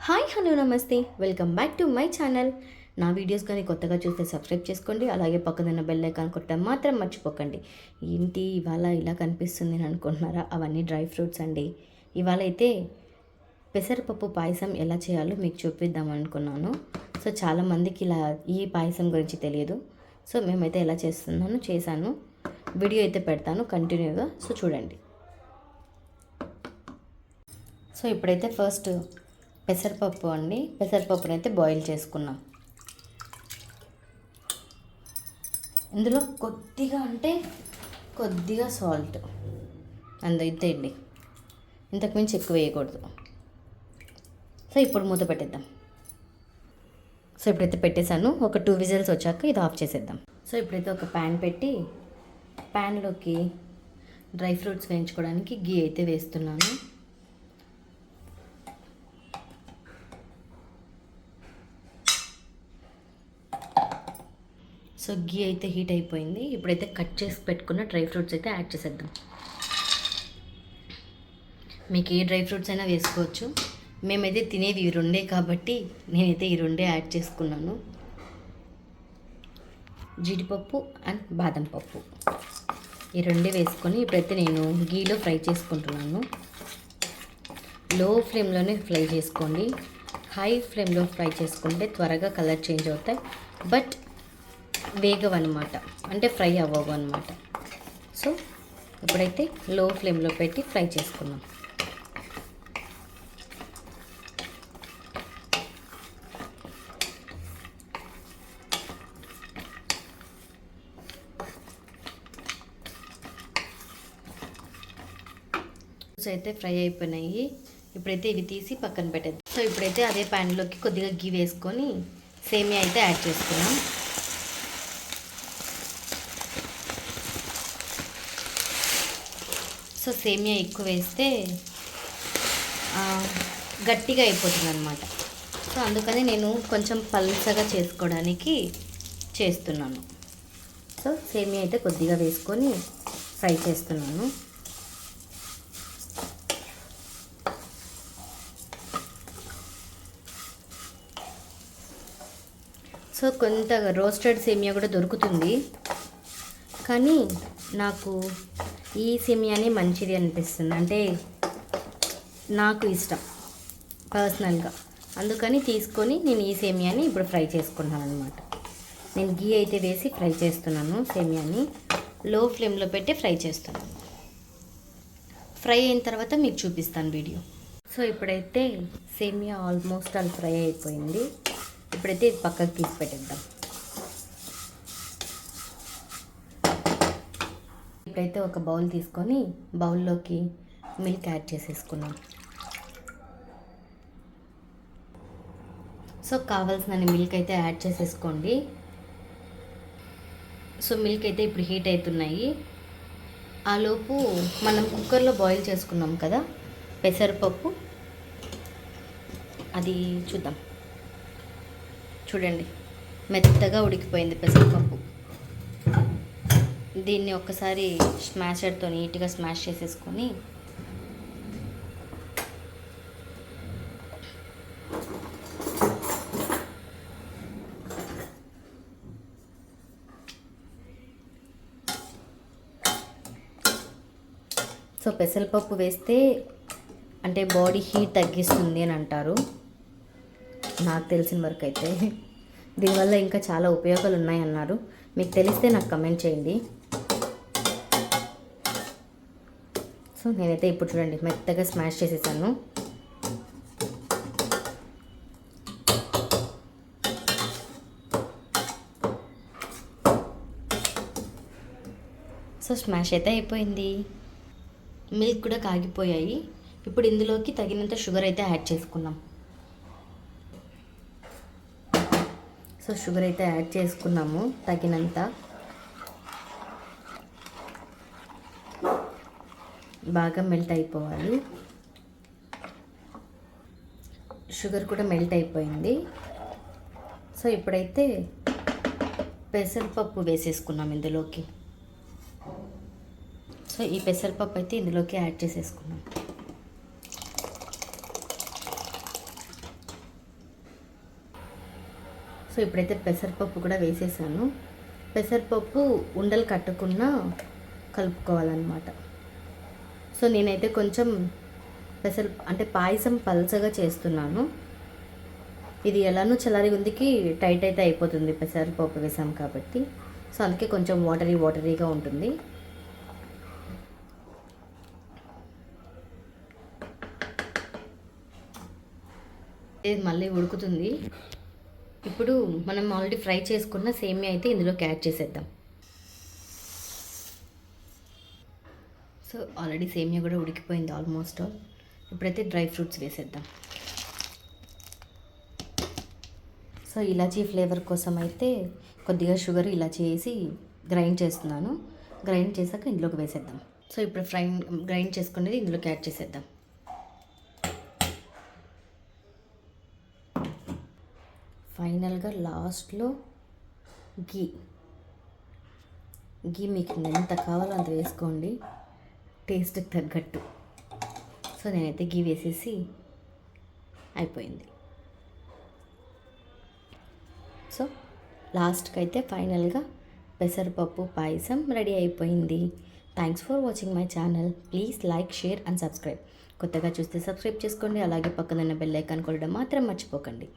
Hi hello నమస్తే, welcome back to my channel. నా videos కానీ కొత్తగా చూస్తే సబ్స్క్రైబ్ చేసుకోండి. అలాగే పక్కనున్న బెల్ ఐకాన్ కొట్టడం మాత్రం మర్చిపోకండి. ఏంటి ఇవాళ ఇలా కనిపిస్తుంది అని అనుకుంటున్నారా? అవన్నీ డ్రై ఫ్రూట్స్ అండి. ఇవాళ అయితే పెసరపప్పు పాయసం ఎలా చేయాలో మీకు చూపిద్దాం అనుకున్నాను. సో చాలామందికి ఇలా ఈ పాయసం గురించి తెలియదు. సో మేమైతే ఎలా చేశాను. వీడియో అయితే పెడతాను కంటిన్యూగా. సో చూడండి. సో ఇప్పుడైతే ఫస్ట్ పెసరపప్పు అండి, పెసరపప్పుని అయితే బాయిల్ చేసుకున్నాం. ఇందులో కొద్దిగా సాల్ట్ ఇంతే అండి, ఇంతకుమించి ఎక్కువ వేయకూడదు. సో ఇప్పుడు మూత పెట్టేద్దాం. సో ఇప్పుడైతే పెట్టేశాను. ఒక 2 విజిల్స్ వచ్చాక ఇది ఆఫ్ చేసేద్దాం. సో ఇప్పుడైతే ఒక ప్యాన్ పెట్టి ప్యాన్లోకి డ్రై ఫ్రూట్స్ వేయించుకోవడానికి గీ అయితే వేస్తున్నాను. సో గీ అయితే హీట్ అయిపోయింది. ఇప్పుడైతే కట్ చేసి పెట్టుకున్న డ్రై ఫ్రూట్స్ అయితే యాడ్ చేసేద్దాం. మీకు ఏ డ్రై ఫ్రూట్స్ అయినా వేసుకోవచ్చు. మేమైతే తినేవి ఈ రెండే కాబట్టి నేనైతే ఈ రెండే యాడ్ చేసుకున్నాను. జీడిపప్పు అండ్ బాదం పప్పు ఈ రెండే వేసుకొని ఇప్పుడైతే నేను గీలో ఫ్రై చేసుకుంటున్నాను. లో ఫ్లేమ్లోనే ఫ్రై చేసుకోండి. హై ఫ్లేమ్లో ఫ్రై చేసుకుంటే త్వరగా కలర్ చేంజ్ అవుతాయి, బట్ వేగవు అనమాట, అంటే ఫ్రై అవ్వవు అనమాట. సో ఇప్పుడైతే లో ఫ్లేమ్లో పెట్టి ఫ్రై చేసుకున్నాం. సో అయితే ఫ్రై అయిపోయినాయి. ఇప్పుడైతే ఇవి తీసి పక్కన పెట్టేద్దాం. సో ఇప్పుడైతే అదే ప్యాన్లోకి కొద్దిగా గీ వేసుకొని సేమియా అయితే యాడ్ చేసుకున్నాం. సో సేమియా ఎక్కువ వేస్తే గట్టిగా అయిపోతుంది అనమాట. సో అందుకని నేను కొంచెం పల్చగా చేసుకోవడానికి చేస్తున్నాను. సో సేమియా అయితే కొద్దిగా వేసుకొని ఫ్రై చేస్తున్నాను. సో కొంత రోస్టెడ్ సేమియా కూడా దొరుకుతుంది, కానీ నాకు ఈ సేమియానే మంచిది అనిపిస్తుంది, అంటే నాకు ఇష్టం పర్సనల్గా. అందుకని తీసుకొని నేను ఈ సేమియాని ఇప్పుడు ఫ్రై చేసుకున్నాను అనమాట. నేను గీ అయితే వేసి ఫ్రై చేస్తున్నాను. సేమియాని లో ఫ్లేమ్లో పెట్టి ఫ్రై చేస్తున్నాను. ఫ్రై అయిన తర్వాత మీకు చూపిస్తాను వీడియో. సో ఇప్పుడైతే సేమియా ఆల్మోస్ట్ ఆల్ ఫ్రై అయిపోయింది. ఇప్పుడైతే ఇది పక్కకు తీసి పెట్టేద్దాం. ఇప్పుడైతే ఒక బౌల్ తీసుకొని బౌల్లోకి మిల్క్ యాడ్ చేసేసుకున్నాం. సో కావాల్సిన మిల్క్ అయితే యాడ్ చేసేసుకోండి. సో మిల్క్ అయితే ఇప్పుడు హీట్ అవుతున్నాయి. ఆలోపు మనం కుక్కర్లో బాయిల్ చేసుకున్నాం కదా పెసరపప్పు, అది చూద్దాం. చూడండి, మెత్తగా ఉడికిపోయింది పెసరపప్పు. దీన్ని ఒక్కసారి స్మాషర్తో నీట్గా స్మాష్ చేసేసుకొని సో పెసరపప్పు వేస్తే అంటే బాడీ హీట్ తగ్గిస్తుంది అని అంటారు. నాకు తెలిసిన వరకు అయితే దీనివల్ల ఇంకా చాలా ఉపయోగాలు ఉన్నాయన్నారు. మీకు తెలిస్తే నాకు కమెంట్ చేయండి. సో నేనైతే ఇప్పుడు చూడండి మెత్తగా స్మాష్ చేసేసాను. సో స్మాష్ అయితే అయిపోయింది. మిల్క్ కూడా కాగిపోయాయి. ఇప్పుడు ఇందులోకి తగినంత షుగర్ అయితే యాడ్ చేసుకున్నాం. సో షుగర్ అయితే యాడ్ చేసుకున్నాము తగినంత. బాగా మెల్ట్ అయిపోవాలి. షుగర్ కూడా మెల్ట్ అయిపోయింది. సో ఇప్పుడైతే పెసరపప్పు వేసేసుకున్నాం ఇందులోకి. సో ఈ పెసరపప్పు అయితే ఇందులోకి యాడ్ చేసేసుకున్నాం. సో ఇప్పుడైతే పెసరపప్పు కూడా వేసేసాను. పెసరపప్పు ఉండలు కట్టకుండా కలుపుకోవాలన్నమాట. సో నేనైతే కొంచెం అంటే పాయసం పల్చగా చేస్తున్నాను. ఇది ఎలానో చల్లారి ఉందికి టైట్ అయితే అయిపోతుంది పెసరపప్పు వేసాం కాబట్టి. సో అందుకే కొంచెం వాటరీగా ఉంటుంది. ఇది మళ్ళీ ఉడుకుతుంది. ఇప్పుడు మనం ఆల్రెడీ ఫ్రై చేసుకున్న సేమియా అయితే ఇందులోకి యాడ్ చేసేద్దాం. సో ఆల్రెడీ సేమియా కూడా ఉడికిపోయింది ఆల్మోస్ట్. ఇప్పుడైతే డ్రై ఫ్రూట్స్ వేసేద్దాం. సో ఇలాచీ ఫ్లేవర్ కోసం అయితే కొద్దిగా షుగర్ ఇలాచీ వేసి గ్రైండ్ చేస్తున్నాను. గ్రైండ్ చేశాక ఇందులోకి వేసేద్దాం. సో ఇప్పుడు గ్రైండ్ చేసుకునేది ఇందులోకి యాడ్ చేసేద్దాం. ఫైనల్గా లాస్ట్లో గీ మీకు ఎంత కావాలో అంత వేసుకోండి, టేస్ట్కి తగ్గట్టు. సో నేనైతే గీ వేసేసి అయిపోయింది. సో లాస్ట్కి అయితే ఫైనల్గా పెసరపప్పు పాయసం రెడీ అయిపోయింది. Thanks for watching my channel. Please like, share and subscribe. కొత్తగా చూస్తే సబ్స్క్రైబ్ చేసుకోండి. అలాగే పక్కనున్న బెల్ ఐకాన్ కొట్టడం మాత్రం మర్చిపోకండి.